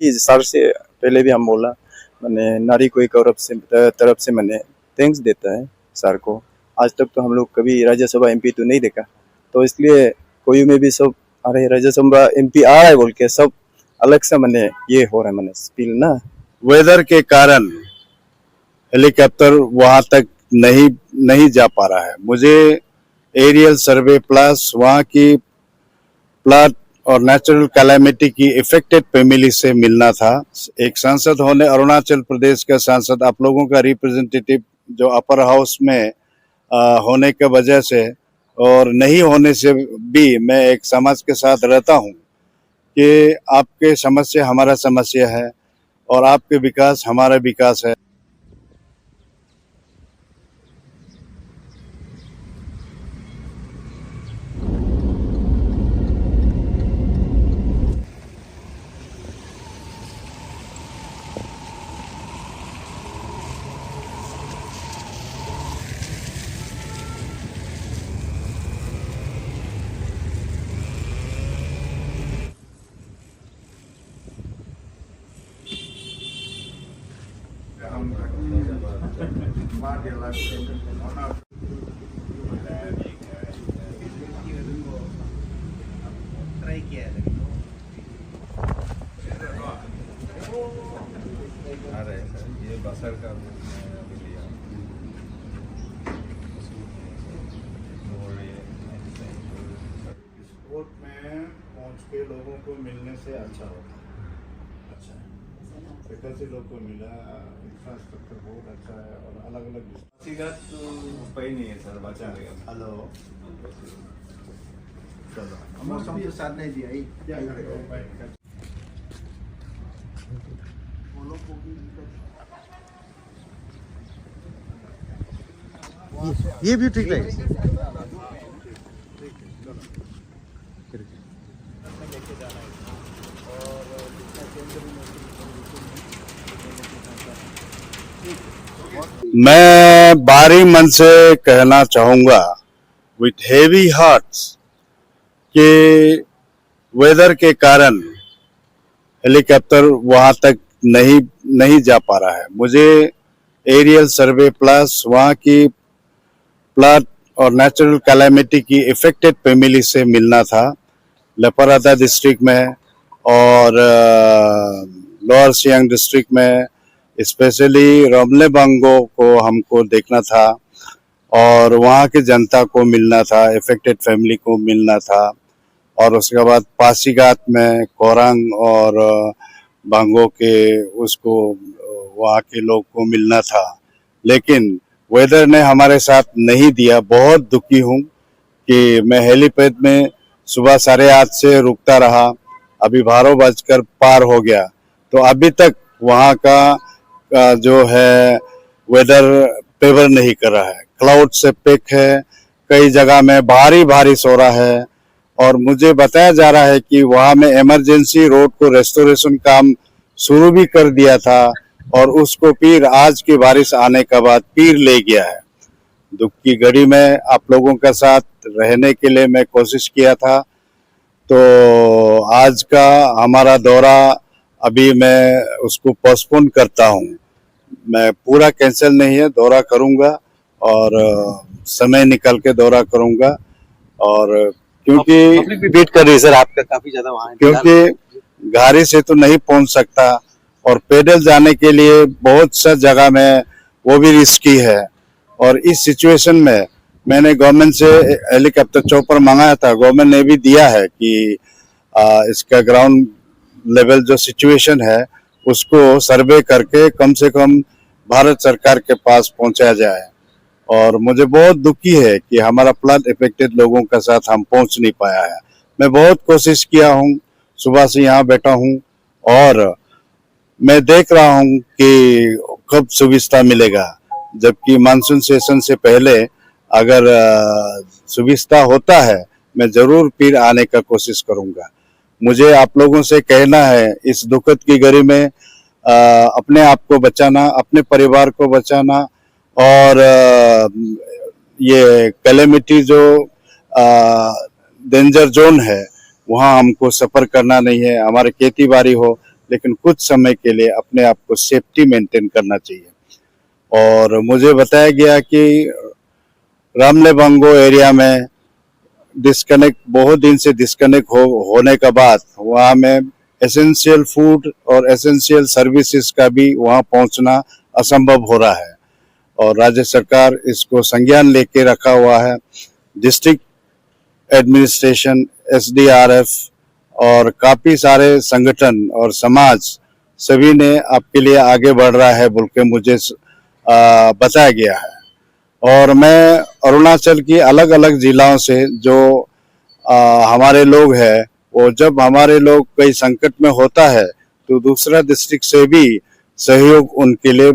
कि सर से पहले भी हम बोला मैंने नारी को एक औरत से तरफ से मैंने थैंक्स देता है सर को। आज तक तो हम लोग कभी राज्यसभा एमपी तो नहीं देखा, तो इसलिए कोई में भी सब अरे राज्यसभा एमपी आ रहा है बोल के सब अलग से मैंने ये हो रहा है मैंने फील ना। वेदर के कारण हेलीकॉप्टर वहां तक नहीं जा पा रहा है। मुझे एरियल सर्वे प्लस वहां की फ्लड और नेचुरल कैलामिटी की इफेक्टेड फैमिली से मिलना था। एक सांसद होने, अरुणाचल प्रदेश का सांसद, आप लोगों का रिप्रेजेंटेटिव जो अपर हाउस में होने के वजह से और नहीं होने से भी मैं एक समाज के साथ रहता हूं कि आपके समस्या हमारा समस्या है और आपके विकास हमारा विकास है। ये बसर का कोर्ट में पहुंच के लोगों को मिलने से अच्छा होता है। अच्छा फैकल्टी लोग को मिला, इंफ्रास्ट्रक्चर बहुत अच्छा है और अलग अलग तो उपाय नहीं है सर, बचा रहेगा। हेलो चलो मौसम तो साथ नहीं दिया ही ये भी ठीक लगे। मैं बारी मन से कहना चाहूंगा विथ हेवी हार्ट्स कि वेदर के कारण हेलीकॉप्टर वहां तक नहीं जा पा रहा है। मुझे एरियल सर्वे प्लस वहां की फ्लड और नेचुरल कैलामिटी की इफेक्टेड फैमिली से मिलना था लेपारादा डिस्ट्रिक्ट में और लोअर सियांग डिस्ट्रिक्ट में, स्पेशली रमलेबांगो को हमको देखना था और वहाँ की जनता को मिलना था, इफेक्टेड फैमिली को मिलना था। और उसके बाद पासीघाट में कोरांग और बांगो के उसको वहाँ के लोग को मिलना था, लेकिन वेदर ने हमारे साथ नहीं दिया। बहुत दुखी हूँ कि मैं हेलीपैड में सुबह 8:30 से रुकता रहा, अभी 12 बजकर पार हो गया, तो अभी तक वहाँ का जो है वेदर फेवर नहीं कर रहा है। क्लाउड से पैक है, कई जगह में भारी बारिश हो रहा है और मुझे बताया जा रहा है कि वहाँ में इमरजेंसी रोड को रेस्टोरेशन काम शुरू भी कर दिया था और उसको फिर आज की बारिश आने के बाद फिर ले गया है। दुख की घड़ी में आप लोगों के साथ रहने के लिए मैं कोशिश किया था, तो आज का हमारा दौरा अभी मैं उसको पोस्टपोन करता हूँ। मैं पूरा कैंसिल नहीं है, दौरा करूँगा और समय निकल के दौरा करूँगा। और क्योंकि वेट कर रही है सर आपका काफी ज्यादा वहाँ, क्योंकि गाड़ी से तो नहीं पहुंच सकता और पैदल जाने के लिए बहुत सा जगह में वो भी रिस्की है। और इस सिचुएशन में मैंने गवर्नमेंट से हेलीकॉप्टर चॉपर मंगाया था, गवर्नमेंट ने भी दिया है कि इसका ग्राउंड लेवल जो सिचुएशन है उसको सर्वे करके कम से कम भारत सरकार के पास पहुंचाया जाए। और मुझे बहुत दुखी है कि हमारा फ्लड इफेक्टेड लोगों के साथ हम पहुंच नहीं पाया है। मैं बहुत कोशिश किया हूं, सुबह से यहाँ बैठा हूं और मैं देख रहा हूं कि कब सुविधा मिलेगा, जबकि मानसून सेशन से पहले अगर सुविधा होता है मैं जरूर फिर आने का कोशिश करूंगा। मुझे आप लोगों से कहना है, इस दुखद की घड़ी में अपने आप को बचाना, अपने परिवार को बचाना और ये कैलेमिटी जो डेंजर जोन है वहाँ हमको सफर करना नहीं है। हमारे खेती बाड़ी हो, लेकिन कुछ समय के लिए अपने आप को सेफ्टी मेंटेन करना चाहिए। और मुझे बताया गया कि रामलेबंगो एरिया में डिस्कनेक्ट बहुत दिन से डिस्कनेक्ट होने के बाद वहाँ में एसेंशियल फूड और एसेंशियल सर्विसेज का भी वहाँ पहुँचना असंभव हो रहा है और राज्य सरकार इसको संज्ञान लेके रखा हुआ है। डिस्ट्रिक्ट एडमिनिस्ट्रेशन, एसडीआरएफ और काफी सारे संगठन और समाज सभी ने आपके लिए आगे बढ़ रहा है बोल के मुझे बताया गया है। और मैं अरुणाचल की अलग अलग जिलाओं से जो हमारे लोग हैं वो जब हमारे लोग कई संकट में होता है तो दूसरा डिस्ट्रिक्ट से भी सहयोग उनके लिए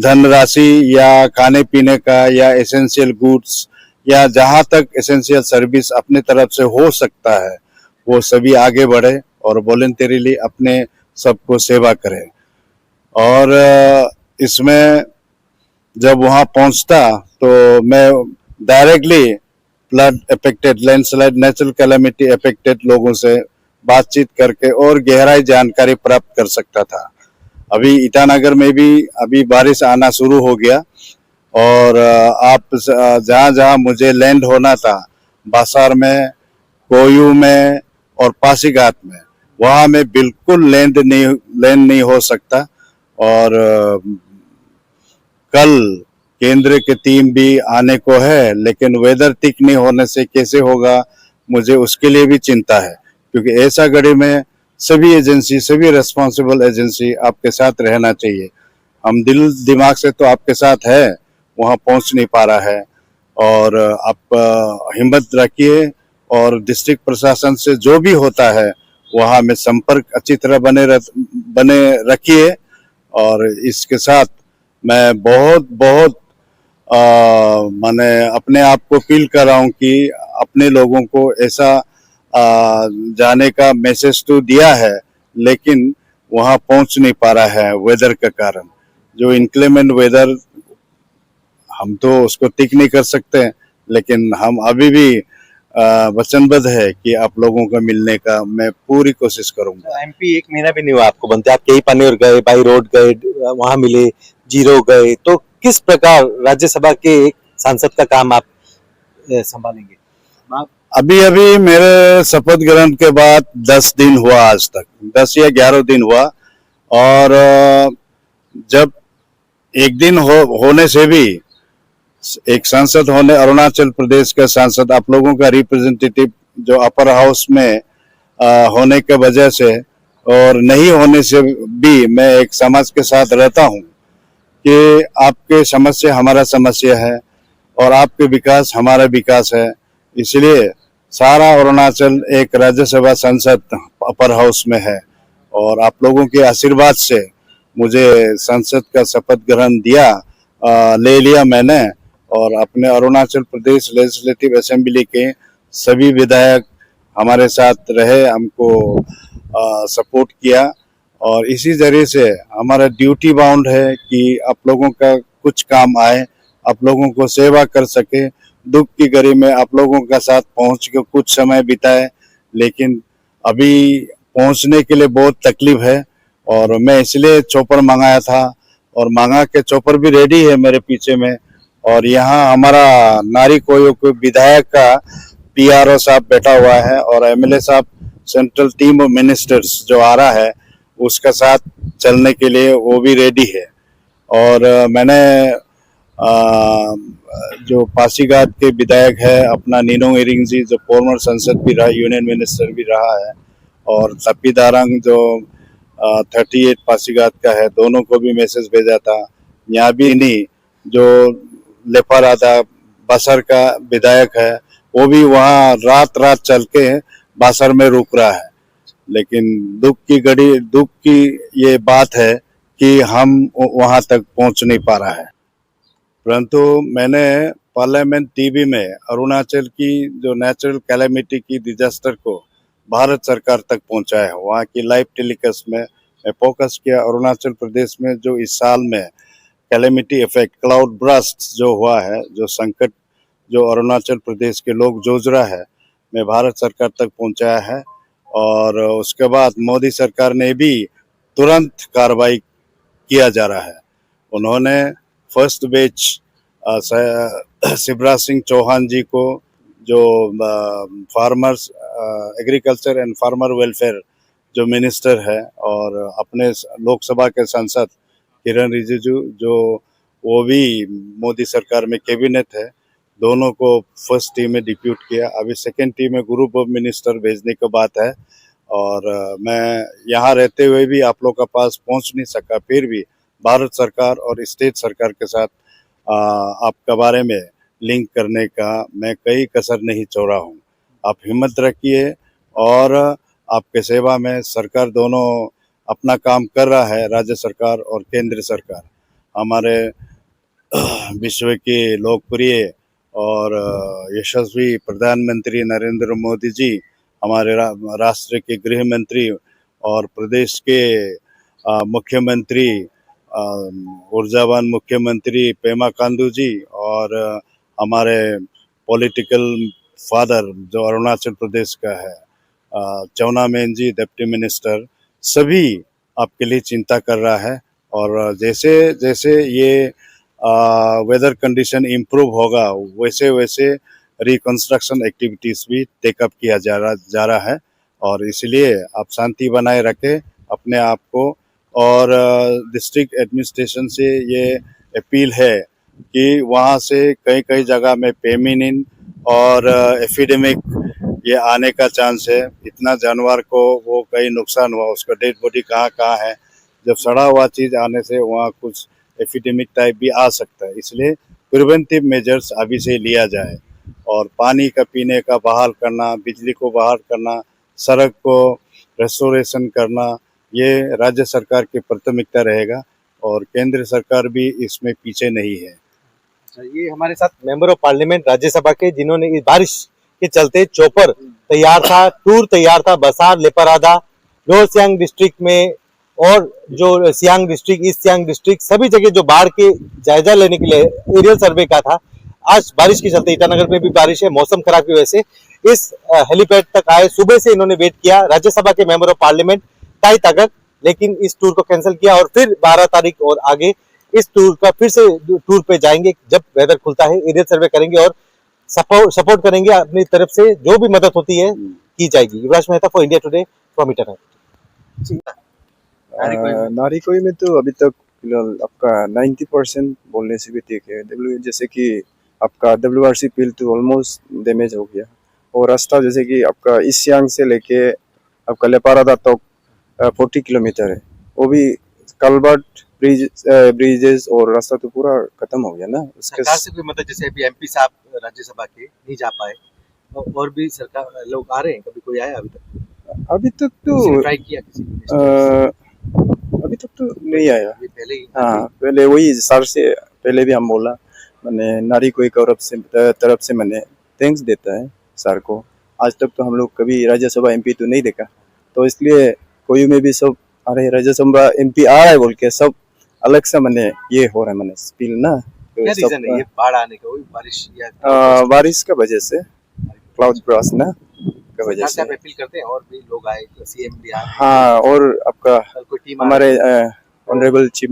धनराशि या खाने पीने का या एसेंशियल गुड्स या जहां तक एसेंशियल सर्विस अपने तरफ से हो सकता है वो सभी आगे बढ़े और वॉलंटरीली अपने सबको सेवा करें। और इसमें जब वहां पहुंचता तो मैं directly flood affected, landslide, natural calamity affected लोगों से बातचीत करके और गहराई जानकारी प्राप्त कर सकता था। अभी ईटानगर में भी अभी बारिश आना शुरू हो गया और आप जहां जहां मुझे लैंड होना था, बासार में, कोयू में और पासीघाट में, वहां में बिल्कुल लैंड नहीं हो सकता। और कल केंद्र की टीम भी आने को है लेकिन वेदर ठीक नहीं होने से कैसे होगा मुझे उसके लिए भी चिंता है, क्योंकि ऐसा घड़ी में सभी एजेंसी, सभी रेस्पॉन्सिबल एजेंसी आपके साथ रहना चाहिए। हम दिल दिमाग से तो आपके साथ है, वहां पहुंच नहीं पा रहा है और आप हिम्मत रखिए और डिस्ट्रिक्ट प्रशासन से जो भी होता है वहां में संपर्क अच्छी तरह बने रखिए। और इसके साथ मैं बहुत मैंने अपने आप को फील कर रहा हूँ कि अपने लोगों को ऐसा जाने का मैसेज तो दिया है लेकिन वहां पहुंच नहीं पा रहा है वेदर के कारण। जो इनक्लेमेंट वेदर हम तो उसको ठीक नहीं कर सकते लेकिन हम अभी भी वचनबद्ध है कि आप लोगों को मिलने का मैं पूरी कोशिश करूंगा। एमपी 1 महीना भी नहीं हुआ आपको बनते, आप कई पानीर गए, बाई रोड गए, वहां मिले, जीरो गए, तो किस प्रकार राज्यसभा के एक सांसद का काम आप संभालेंगे? अभी मेरे शपथ ग्रहण के बाद 10 दिन हुआ, आज तक 10 या 11 दिन हुआ। और जब एक दिन होने से भी एक सांसद होने, अरुणाचल प्रदेश का सांसद, आप लोगों का रिप्रेजेंटेटिव जो अपर हाउस में होने के वजह से और नहीं होने से भी मैं एक समाज के साथ रहता हूं कि आपके समस्या हमारा समस्या है और आपके विकास हमारा विकास है। इसलिए सारा अरुणाचल एक राज्यसभा सांसद अपर हाउस में है और आप लोगों के आशीर्वाद से मुझे संसद का शपथ ग्रहण ले लिया मैंने। और अपने अरुणाचल प्रदेश लेजिस्लेटिव असेंबली के सभी विधायक हमारे साथ रहे, हमको सपोर्ट किया और इसी जरिए से हमारा ड्यूटी बाउंड है कि आप लोगों का कुछ काम आए, आप लोगों को सेवा कर सके, दुख की घड़ी में आप लोगों का साथ पहुंच के कुछ समय बिताए। लेकिन अभी पहुंचने के लिए बहुत तकलीफ है और मैं इसलिए चॉपर मंगाया था और मंगा के चॉपर भी रेडी है मेरे पीछे में। और यहाँ हमारा नारी कोयो को विधायक का पीआरओ साहब बैठा हुआ है और एमएलए साहब, सेंट्रल टीम ऑफ मिनिस्टर्स जो आ रहा है उसका साथ चलने के लिए वो भी रेडी है। और मैंने जो पासीघाट के विधायक है अपना नीनोंग इरिंग जी, जो फॉर्मर संसद भी रहा, यूनियन मिनिस्टर भी रहा है, और तपीदारंग जो 38 पासीघाट का है, दोनों को भी मैसेज भेजा था। यहाँ भी नहीं, जो लेपारादा बासर का विधायक है वो भी वहाँ रात चल के बासर में रुक रहा है। लेकिन दुख की ये बात है कि हम वहां तक पहुंच नहीं पा रहा है। परंतु मैंने पार्लियामेंट टीवी में अरुणाचल की जो नेचुरल कैलेमिटी की डिजास्टर को भारत सरकार तक पहुंचाया है, वहाँ की लाइव टेलीकास्ट में मैं फोकस किया। अरुणाचल प्रदेश में जो इस साल में कैलेमिटी इफेक्ट, क्लाउड ब्रस्ट जो हुआ है, जो संकट जो अरुणाचल प्रदेश के लोग जूझ रहा है, मैं भारत सरकार तक पहुंचाया है। और उसके बाद मोदी सरकार ने भी तुरंत कार्रवाई किया जा रहा है। उन्होंने फर्स्ट बैच शिवराज सिंह चौहान जी को, जो farmers agriculture and farmer welfare जो मिनिस्टर है, और अपने लोकसभा के सांसद किरण रिजिजू जो वो भी मोदी सरकार में कैबिनेट है, दोनों को फर्स्ट टीम में डिप्यूट किया। अभी सेकंड टीम में ग्रुप ऑफ मिनिस्टर भेजने की बात है। और मैं यहाँ रहते हुए भी आप लोग के पास पहुँच नहीं सका, फिर भी भारत सरकार और स्टेट सरकार के साथ आपके बारे में लिंक करने का मैं कई कसर नहीं छोड़ा हूँ। आप हिम्मत रखिए और आपके सेवा में सरकार दोनों अपना काम कर रहा है, राज्य सरकार और केंद्र सरकार। हमारे विश्व के लोकप्रिय और यशस्वी प्रधानमंत्री नरेंद्र मोदी जी, हमारे राष्ट्र के गृह मंत्री और प्रदेश के मुख्यमंत्री, ऊर्जावान मुख्यमंत्री पेमा खांडू जी, और हमारे पॉलिटिकल फादर जो अरुणाचल प्रदेश का है चौना मेन जी डिप्टी मिनिस्टर, सभी आपके लिए चिंता कर रहा है। और जैसे जैसे ये वेदर कंडीशन इम्प्रूव होगा वैसे वैसे रिकंस्ट्रक्शन एक्टिविटीज भी टेकअप किया जा रहा है। और इसलिए आप शांति बनाए रखें अपने आप को। और डिस्ट्रिक्ट एडमिनिस्ट्रेशन से ये अपील है कि वहाँ से कई कई जगह में फेमिनिन और एपिडेमिक ये आने का चांस है। इतना जानवर को वो कई नुकसान हुआ, उसका डेड बॉडी कहाँ कहाँ है, जब सड़ा हुआ चीज़ आने से वहाँ कुछ एपिडेमिक टाइप भी आ सकता है। इसलिए प्रिवेंटिव मेजर्स अभी से लिया जाए और पानी का पीने का बहाल करना, बिजली को बहाल करना, सड़क को रेस्टोरेशन करना, ये राज्य सरकार की प्राथमिकता रहेगा और केंद्र सरकार भी इसमें पीछे नहीं है। ये हमारे साथ मेंबर ऑफ पार्लियामेंट राज्यसभा के, जिन्होंने इस बारिश के चलते चौपर तैयार था, टूर तैयार था बसार, लेपारादा, लोअर सियांग डिस्ट्रिक्ट में और जो Siang district, east Siang district, सभी जगह जो बाढ़ के जायजा लेने के लिए एरियल सर्वे का था। आज बारिश के चलते ईटानगर में भी बारिश है, मौसम खराब की वजह से इस हेलीपैड तक आए। सुबह से इन्होंने वेट किया, राज्यसभा के मेंबर ऑफ पार्लियामेंट ताई तागत, लेकिन इस टूर को कैंसिल किया और फिर 12 तारीख और आगे इस टूर का फिर से टूर पे जाएंगे। जब वेदर खुलता है एरियल सर्वे करेंगे और सपोर्ट करेंगे, अपनी तरफ से जो भी मदद होती है की जाएगी। Yuvraj Mehta for India Today from Itanagar. नारिकोई में तो अभी तक फिलहाल आपका 90% बोलने से भी ठीक है। जैसे कि आपका WRC पील तो ऑलमोस्ट डैमेज हो गया, और रास्ता जैसे कि आपका ईस्ट सियांग से लेके आपका लेपारादा तक 40 किलोमीटर है, वो भी कलवर्ट ब्रिजेस और रास्ता तो पूरा खत्म हो गया ना। उसके सरकार से कोई मदद, जैसे अभी एमपी साहब राज्यसभा के नहीं जा पाए, और भी सरकार लोग आ रहे हैं, कभी कोई आया अभी तक तो ट्राई किया किसी ने? अभी तक तो नहीं आया। ये पहले ही हाँ, पहले वही सर से पहले भी हम बोला, मैंने नारी कोई कौरव से तरफ से मैंने थैंक्स देता है सर को। आज तक तो हम लोग कभी राज्यसभा MP तो नहीं देखा, तो इसलिए कोई में भी सब अरे राज्यसभा MP आ रहा है बोल के सब अलग से मैंने ये हो रहा है, मैंने फील ना। क्या तो रीजन है ये बाढ़ आने का? वही बारिश या बारिश का वजह से, क्लाउड ब्रास ना का वजह से। आप अपील करते हैं और भी लोग आए, CM भी आए, हाँ, और आपका कल कोई टीम हमारे ऑनरेबल चीफ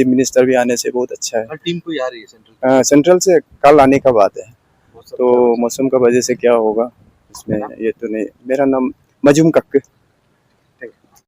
मिनिस्टर भी आने से बहुत अच्छा है। और टीम कोई आ रही है सेंट्रल से कल आने का बात है, तो मौसम का वजह से क्या होगा इसमें ये तो नहीं। मेरा नाम मजूम कक्क।